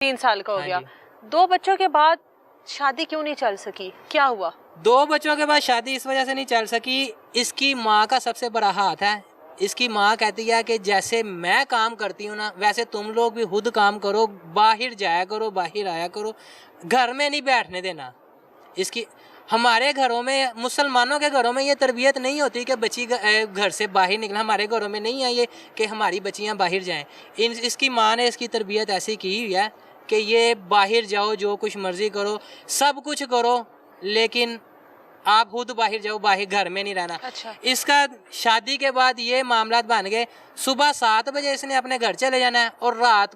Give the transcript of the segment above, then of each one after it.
3 साल का हो हाँ गया। जी। 2 बच्चों के बाद शादी क्यों नहीं चल सकी, क्या हुआ? 2 बच्चों के बाद शादी इस वजह से नहीं चल सकी, इसकी माँ का सबसे बड़ा हाथ है। इसकी माँ कहती है कि जैसे मैं काम करती हूँ ना, वैसे तुम लोग भी खुद काम करो, बाहर जाया करो, बाहर आया करो, घर में नहीं बैठने देना। इसकी हमारे घरों में, मुसलमानों के घरों में ये तरबियत नहीं होती कि बच्ची घर से बाहर निकला। हमारे घरों में नहीं है ये कि हमारी बच्चियाँ बाहर जाएं। इसकी माँ ने इसकी तरबियत ऐसी की हुई है कि ये बाहर जाओ, जो कुछ मर्जी करो, सब कुछ करो, लेकिन आप खुद बाहर जाओ, बाहर घर में नहीं रहना। अच्छा। इसका शादी के बाद ये मामला बन गए, सुबह 7 बजे इसने अपने घर चले जाना है और रात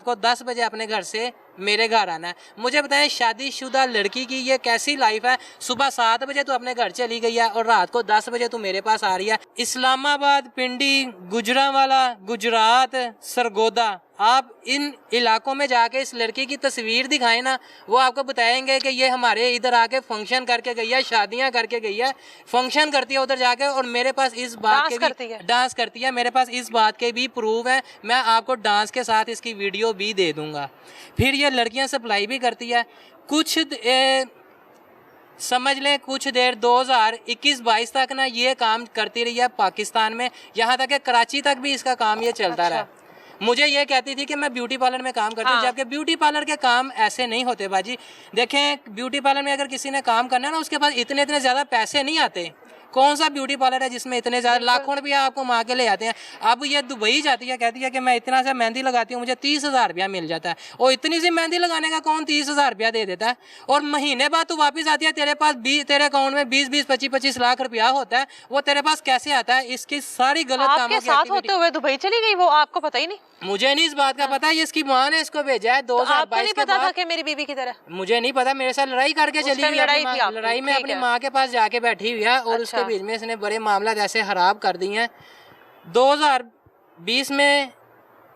को 10 बजे अपने घर से मेरे घर आना है। मुझे बताएं, शादीशुदा लड़की की ये कैसी लाइफ है? सुबह 7 बजे तू अपने घर चली गई है और रात को 10 बजे तू मेरे पास आ रही है। इस्लामाबाद, पिंडी, गुजरांवाला, गुजरात, सरगोदा, आप इन इलाकों में जाके इस लड़की की तस्वीर दिखाएं ना, वो आपको बताएंगे कि ये हमारे इधर आके फंक्शन करके गई है, शादियां करके गई है, फंक्शन करती है उधर जाके। और मेरे पास इस बात के भी डांस करती है, मेरे पास इस बात के भी प्रूफ है। मैं आपको डांस के साथ इसकी वीडियो भी दे दूंगा। फिर ये लड़कियां सप्लाई भी करती है। समझ लें कुछ देर 2021-22 तक ना ये काम करती रही है पाकिस्तान में, यहाँ तक कि कराची तक भी इसका काम ये चलता रहा। मुझे ये कहती थी कि मैं ब्यूटी पार्लर में काम करती हूँ। जबकि ब्यूटी पार्लर के काम ऐसे नहीं होते बाजी। देखें, ब्यूटी पार्लर में अगर किसी ने काम करना है ना, उसके पास इतने ज़्यादा पैसे नहीं आते। कौन सा ब्यूटी पार्लर है जिसमें इतने ज़्यादा लाखों रुपया आपको माँ के ले आते हैं? अब ये दुबई जाती है, कहती है कि मैं इतना सा मेहंदी लगाती हूँ, मुझे 30,000 रुपया मिल जाता है। और इतनी सी मेहंदी लगाने का कौन 30,000 रुपया दे देता है? और महीने बाद तू वापस आती है, तेरे अकाउंट में 20-20, 25-25 लाख रुपया होता है। वो तेरे पास कैसे आता है? इसकी सारी गलत कामों के साथ होते हुए दुबई चली गई वो, आपको पता ही नहीं? मुझे नहीं इस बात का पता है, इसकी माँ ने इसको भेजा है 2022 के बाद। था मेरी बीवी की तरह? मुझे नहीं पता, मेरे साथ लड़ाई करके चली हुई है। लड़ाई में अपनी माँ के पास जाके बैठी हुई है और उसके बीच में इसने बड़े मामला ऐसे खराब कर दिए हैं। 2020 में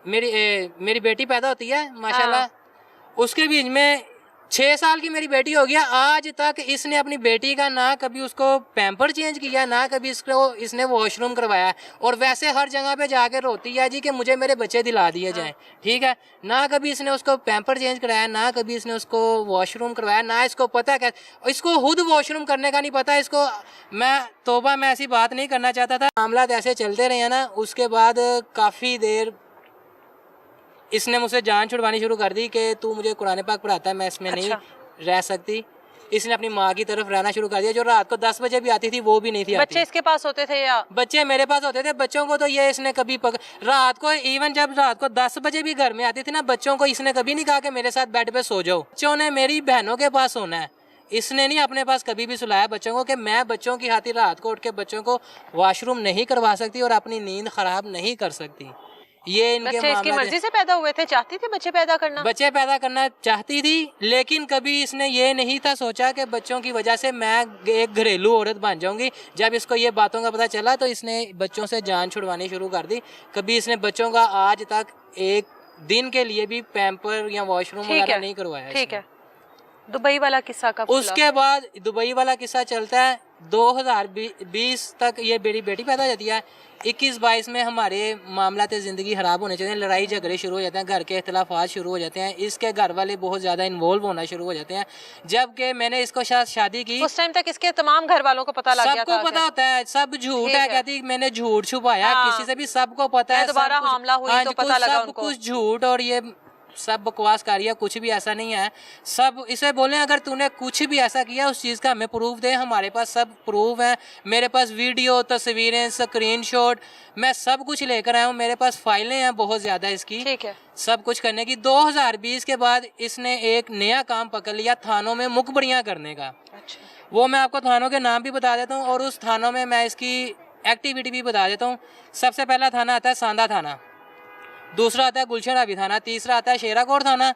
मेरी बेटी पैदा होती है माशाल्लाह। उसके बीच में 6 साल की मेरी बेटी हो गया, आज तक इसने अपनी बेटी का ना कभी उसको पैम्पर चेंज किया, ना कभी इसने वॉशरूम करवाया। और वैसे हर जगह पे जाके रोती है जी कि मुझे मेरे बच्चे दिला दिए जाएं, ठीक है। ना कभी इसने उसको पैम्पर चेंज कराया, ना कभी इसने उसको वॉशरूम करवाया, ना इसको पता है, इसको खुद वॉशरूम करने का नहीं पता इसको। मैं ऐसी बात नहीं करना चाहता था। मामला ऐसे चलते रहे ना, उसके बाद काफ़ी देर इसने मुझसे जान छुड़वानी शुरू कर दी कि तू मुझे कुरान पाक पढ़ाता है, मैं इसमें नहीं रह सकती। इसने अपनी माँ की तरफ रहना शुरू कर दिया। जो रात को 10 बजे भी आती थी वो भी नहीं थी आती। बच्चे इसके पास होते थे या? बच्चे मेरे पास होते थे। बच्चों को तो ये इसने कभी रात को, इवन जब रात को 10 बजे भी घर में आती थी ना, बच्चों को इसने कभी नहीं कहा कि मेरे साथ बेड पे सो जाओ। बच्चों ने मेरी बहनों के पास सोना है। इसने नहीं अपने पास कभी भी सुलाया बच्चों को कि मैं बच्चों की खातिर रात को उठ के बच्चों को वॉशरूम नहीं करवा सकती और अपनी नींद खराब नहीं कर सकती। ये इनके बच्चे इसकी मर्जी से पैदा हुए थे? चाहती थी बच्चे पैदा करना चाहती थी, लेकिन कभी इसने ये नहीं था सोचा कि बच्चों की वजह से मैं एक घरेलू औरत बन जाऊंगी। जब इसको ये बातों का पता चला तो इसने बच्चों से जान छुड़वानी शुरू कर दी। कभी इसने बच्चों का आज तक एक दिन के लिए भी पैम्पर या वॉशरूम वगैरह नहीं करवाया। ठीक है। दुबई वाला किस्सा कब? उसके बाद दुबई वाला किस्सा चलता है 2020 तक। ये मेरी बेटी पैदा हो जाती है। 21-22 में हमारे मामलात ज़िंदगी ख़राब होने चाहिए, लड़ाई झगड़े शुरू हो जाते हैं, घर के इख्तलाफात शुरू हो जाते हैं, इसके घर वाले बहुत ज़्यादा इन्वॉल्व होना शुरू हो जाते हैं। जबकि मैंने इसको शादी की, उस टाइम तक इसके तमाम घर वालों को पता लग गया था। सबको पता होता है, सब झूठ है, कहती मैंने झूठ छुपाया किसी से भी, सबको पता है। दोबारा हमला हुई तो पता लगा उनको। सब कुछ झूठ और ये सब बकवास कर रही है, कुछ भी ऐसा नहीं है। सब इसे बोले अगर तूने कुछ भी ऐसा किया उस चीज़ का हमें प्रूफ दे। हमारे पास सब प्रूफ है, मेरे पास वीडियो, तस्वीरें, स्क्रीनशॉट, मैं सब कुछ लेकर आया हूँ। मेरे पास फाइलें हैं बहुत ज़्यादा इसकी, ठीक है, सब कुछ करने की। 2020 के बाद इसने एक नया काम पकड़ लिया, थानों में मुखबरियाँ करने का। अच्छा। वो मैं आपको थानों के नाम भी बता देता हूँ और उस थानों में मैं इसकी एक्टिविटी भी बता देता हूँ। सबसे पहला थाना आता है सांदा थाना, दूसरा आता है गुलशन आबी थाना, तीसरा आता है शेराकोट थाना,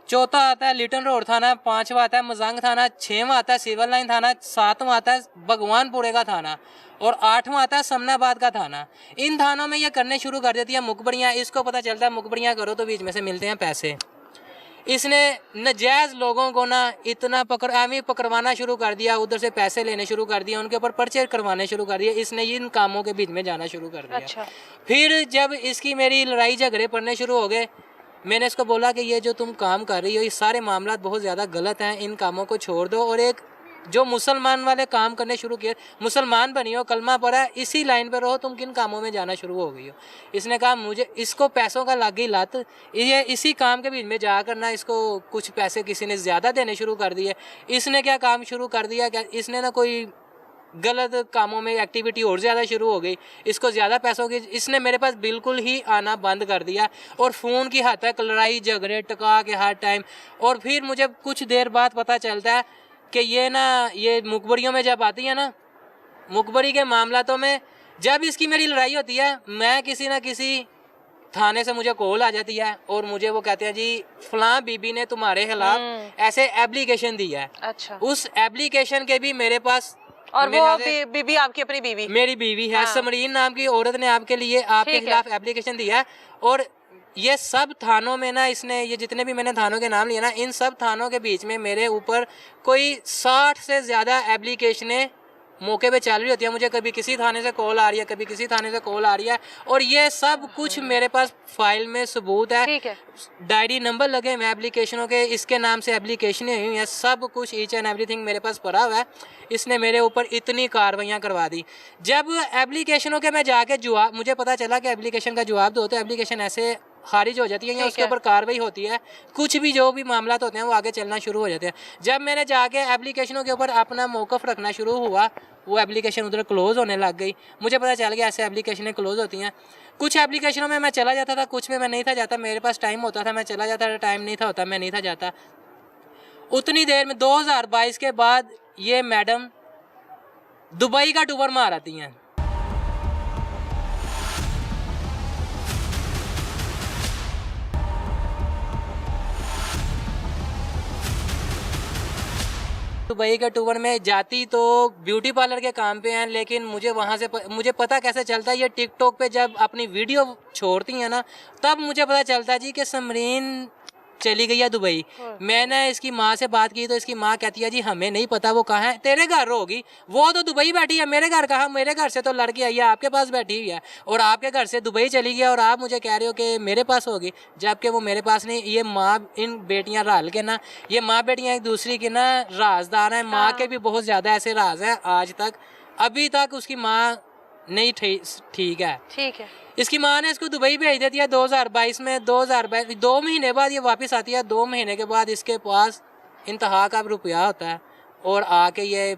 चौथा आता है लिटन रोड थाना, पांचवा आता है मजंग थाना, छठवां आता है सिविल लाइन थाना, सातवां आता है भगवानपुरे का थाना और आठवां आता है समनाबाद का थाना। इन थानों में ये करने शुरू कर देती है मुखबरियाँ। इसको पता चलता है मुखबरियाँ करो तो बीच में से मिलते हैं पैसे। इसने नजायज़ लोगों को ना इतना पकड़वाना शुरू कर दिया, उधर से पैसे लेने शुरू कर दिया, उनके ऊपर पर्चे करवाने शुरू कर दिए। इसने इन कामों के बीच में जाना शुरू कर दिया। अच्छा। फिर जब इसकी मेरी लड़ाई झगड़े पड़ने शुरू हो गए, मैंने इसको बोला कि ये जो तुम काम कर रही हो ये सारे मामला बहुत ज़्यादा गलत हैं, इन कामों को छोड़ दो और एक जो मुसलमान वाले काम करने शुरू किए, मुसलमान बनी हो, कलमा पड़ा है, इसी लाइन पर रहो, तुम किन कामों में जाना शुरू हो गई हो। इसने कहा मुझे इसको पैसों का लग गई लत, ये इसी काम के बीच में जा करना, इसको कुछ पैसे किसी ने ज़्यादा देने शुरू कर दिए। इसने क्या काम शुरू कर दिया, क्या इसने ना कोई गलत कामों में एक्टिविटी और ज़्यादा शुरू हो गई, इसको ज़्यादा पैसों की, इसने मेरे पास बिल्कुल ही आना बंद कर दिया और फ़ोन की हद तक लड़ाई झगड़े टका के हर टाइम। और फिर मुझे कुछ देर बाद पता चलता है कि ये मुखबरियों में जब आती है ना, मुखबरी के मामलातों में जब इसकी मेरी लड़ाई होती है, मैं किसी ना किसी थाने से मुझे कॉल आ जाती है और मुझे वो कहते हैं जी फलां बीबी ने तुम्हारे खिलाफ ऐसे एप्लीकेशन दी है। अच्छा। उस एप्लीकेशन के भी मेरे पास, और वो बीबी आपकी अपनी बीवी? मेरी बीवी है। समरीन नाम की औरत ने आपके लिए आपके खिलाफ एप्लीकेशन दिया है। और ये सब थानों में ना, इसने ये जितने भी मैंने थानों के नाम लिए ना, इन सब थानों के बीच में मेरे ऊपर कोई 60 से ज़्यादा एप्लीकेशनें मौके पे चल रही होती है। मुझे कभी किसी थाने से कॉल आ रही है, कभी किसी थाने से कॉल आ रही है, और ये सब कुछ मेरे पास फाइल में सबूत है। ठीक है। डायरी नंबर लगे हुए एप्लीकेशनों के, इसके नाम से एप्लीकेशनें हुई हैं, सब कुछ ईच एंड एवरीथिंग मेरे पास पड़ा हुआ है। इसने मेरे ऊपर इतनी कार्रवाइयाँ करवा दी। जब एप्लीकेशनों के मैं जाके जवाब, मुझे पता चला कि एप्लीकेशन का जवाब दो तो एप्लीकेशन ऐसे खारिज हो जाती है या उसके ऊपर कार्रवाई होती है, कुछ भी जो भी मामला होते हैं वो आगे चलना शुरू हो जाते हैं। जब मैंने जाके एप्लीकेशनों के ऊपर अपना मौक़िफ़ रखना शुरू हुआ, वो एप्लीकेशन उधर क्लोज़ होने लग गई। मुझे पता चल गया ऐसे एप्लीकेशनें क्लोज़ होती हैं। कुछ एप्लीकेशनों में मैं चला जाता था, कुछ में मैं नहीं था जाता। मेरे पास टाइम होता था मैं चला जाता था, टाइम नहीं था होता मैं नहीं था जाता। उतनी देर में 2022 के बाद ये मैडम दुबई का टूर मार आती हैं। दुबई के टूर में जाती तो ब्यूटी पार्लर के काम पे हैं, लेकिन मुझे वहाँ से मुझे पता कैसे चलता है, ये टिकटॉक पे जब अपनी वीडियो छोड़ती हैं ना, तब मुझे पता चलता है जी कि समरीन चली गई है दुबई। मैंने इसकी माँ से बात की तो इसकी माँ कहती है जी हमें नहीं पता वो कहाँ है, तेरे घर होगी, वो तो दुबई बैठी है, मेरे घर कहाँ, मेरे घर से तो लड़की आई है, आपके पास बैठी हुई है, और आपके घर से दुबई चली गई और आप मुझे कह रहे हो कि मेरे पास होगी, जबकि वो मेरे पास नहीं। ये माँ, इन बेटियाँ रल के ना, ये माँ बेटियाँ एक दूसरी की ना राजदार हैं। माँ के भी बहुत ज़्यादा ऐसे राज हैं, आज तक अभी तक उसकी माँ नहीं ठीक है। ठीक है। इसकी माँ ने इसको दुबई भेज देती है 2022 में। 2022 2 महीने बाद ये वापस आती है। 2 महीने के बाद इसके पास इंतहा का रुपया होता है और आके ये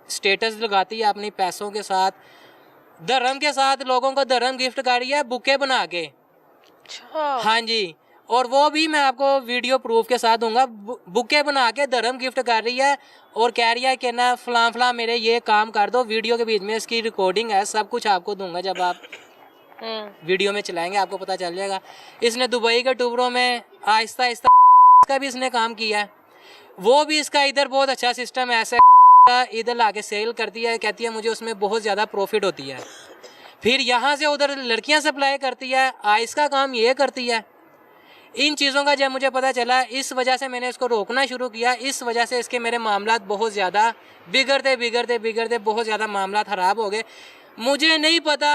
स्टेटस लगाती है अपनी पैसों के साथ, धर्म के साथ, लोगों को धर्म गिफ्ट कर रही है बुके बना के। अच्छा। हाँ जी, और वो भी मैं आपको वीडियो प्रूफ के साथ दूंगा। बुके बना के धर्म गिफ्ट कर रही है और कह रही है कि ना फलां फलां मेरे ये काम कर दो। वीडियो के बीच में इसकी रिकॉर्डिंग है, सब कुछ आपको दूंगा, जब आप वीडियो में चलाएंगे आपको पता चल जाएगा। इसने दुबई के टूरों में आहिस्ता आहिस्ता का भी इसने काम किया है। वो भी इसका इधर बहुत अच्छा सिस्टम है, ऐसे इधर लाके सेल करती है, कहती है मुझे उसमें बहुत ज़्यादा प्रॉफिट होती है। फिर यहाँ से उधर लड़कियाँ सप्लाई करती है, आइस का काम ये करती है। इन चीज़ों का जब मुझे पता चला, इस वजह से मैंने इसको रोकना शुरू किया। इस वजह से इसके मेरे मामलात बहुत ज़्यादा बिगड़ते बहुत ज़्यादा मामलात ख़राब हो गए। मुझे नहीं पता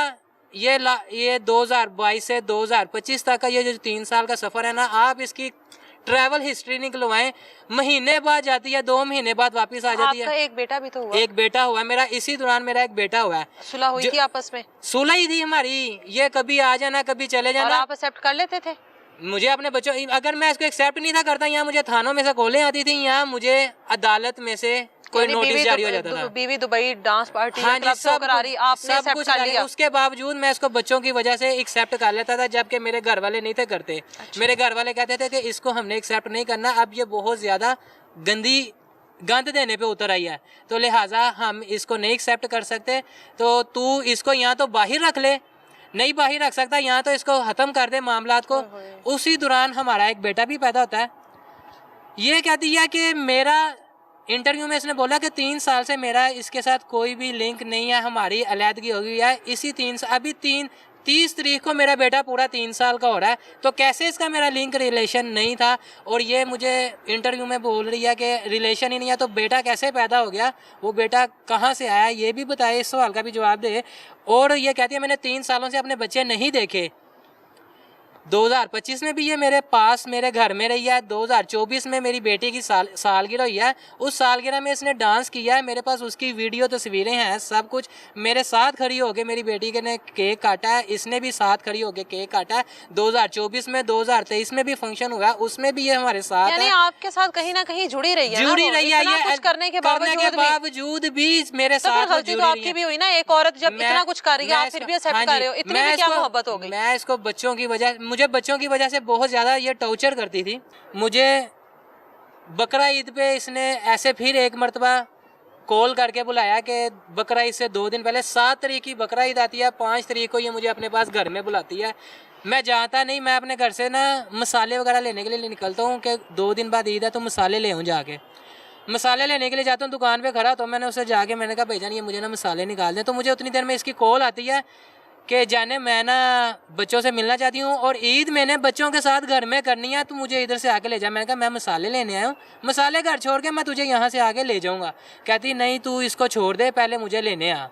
ये 2022 से 2025 तक का ये जो 3 साल का सफ़र है ना, आप इसकी ट्रैवल हिस्ट्री निकलवाएं, महीने बाद जाती है, 2 महीने बाद वापस आ जाती है। आपका एक बेटा भी तो हुआ? एक बेटा हुआ मेरा, इसी दौरान मेरा एक बेटा हुआ है। सुलह हुई थी आपस में? सुलह ही थी हमारी, ये कभी आ जाना कभी चले जाना। और आप एक्सेप्ट कर लेते थे? मुझे अपने बच्चों, अगर मैं इसको एक्सेप्ट नहीं था करता, यहाँ मुझे थानों में से कॉलें आती थी, यहाँ मुझे अदालत में से कोई नोटिस जारी हो जाता था। बीवी दुबई डांस पार्टी हाँ क्लब से होकर आ रही, आपने एक्सेप्ट कर लिया? उसके बावजूद मैं इसको बच्चों की वजह से एक्सेप्ट कर लेता था, जबकि मेरे घर वाले नहीं थे करते। अच्छा। मेरे घर वाले कहते थे कि इसको हमने एक्सेप्ट नहीं करना, अब ये बहुत ज़्यादा गंद देने पे उतर आई है, तो लिहाजा हम इसको नहीं एक्सेप्ट कर सकते, तो तू इसको यहाँ तो बाहर रख ले। नहीं बाहर रख सकता, यहाँ तो इसको ख़त्म कर दे मामलात को। उसी दौरान हमारा एक बेटा भी पैदा होता है। ये कहती है कि मेरा इंटरव्यू में इसने बोला कि 3 साल से मेरा इसके साथ कोई भी लिंक नहीं है, हमारी अलहदगी हो गई है। इसी 30 तारीख को मेरा बेटा पूरा 3 साल का हो रहा है, तो कैसे इसका मेरा लिंक रिलेशन नहीं था। और ये मुझे इंटरव्यू में बोल रही है कि रिलेशन ही नहीं है, तो बेटा कैसे पैदा हो गया, वो बेटा कहाँ से आया, ये भी बताए, इस सवाल का भी जवाब दे। और ये कहती है मैंने 3 सालों से अपने बच्चे नहीं देखे। 2025 में भी ये मेरे पास मेरे घर में रही है। 2024 में मेरी बेटी की सालगिरह हुई है, उस सालगिरह में इसने डांस किया है। मेरे पास उसकी वीडियो तस्वीरें हैं, सब कुछ। मेरे साथ खड़ी होके मेरी बेटी के ने केक काटा है, इसने भी साथ खड़ी होके केक काटा है। 2024 में 2023 में भी फंक्शन हुआ, उसमें भी ये हमारे साथ यानी है। आपके साथ कहीं ना कहीं जुड़ी रही है, जुड़ी रही है, ये कुछ करने के बावजूद भी मेरे तो साथ फिर गलती तो आपकी भी हुई ना। एक औरत जब इतना कुछ कर रही है, आप फिर भी एक्सेप्ट कर रहे हो, इतनी भी क्या मोहब्बत हो गई? मैं इसको बच्चों की वजह, मुझे बच्चों की वजह से बहुत ज्यादा ये टॉर्चर करती थी। मुझे बकरा ईद पे इसने ऐसे फिर एक मरतबा कॉल करके बुलाया कि बकरा ईद से 2 दिन पहले 7 तारीख की बकरा ईद आती है, 5 तारीख को ये मुझे अपने पास घर में बुलाती है। मैं जाता नहीं, मैं अपने घर से ना मसाले वगैरह लेने के लिए निकलता हूँ कि 2 दिन बाद ईद है तो मसाले ले आऊँ। जाके मसाले लेने के लिए जाता हूँ, दुकान पे खड़ा, तो मैंने उससे जाके मैंने कहा भाईजान ये मुझे ना मसाले निकाल दें। तो मुझे उतनी देर में इसकी कॉल आती है कि जाने मैं ना बच्चों से मिलना चाहती हूँ और ईद मैंने बच्चों के साथ घर में करनी है, तो मुझे इधर से आके ले जा। मैंने कहा मैं मसाले लेने आया हूँ, मसाले घर छोड़ के मैं तुझे यहाँ से आके ले जाऊँगा। कहती नहीं तू इसको छोड़ दे, पहले मुझे लेने आ।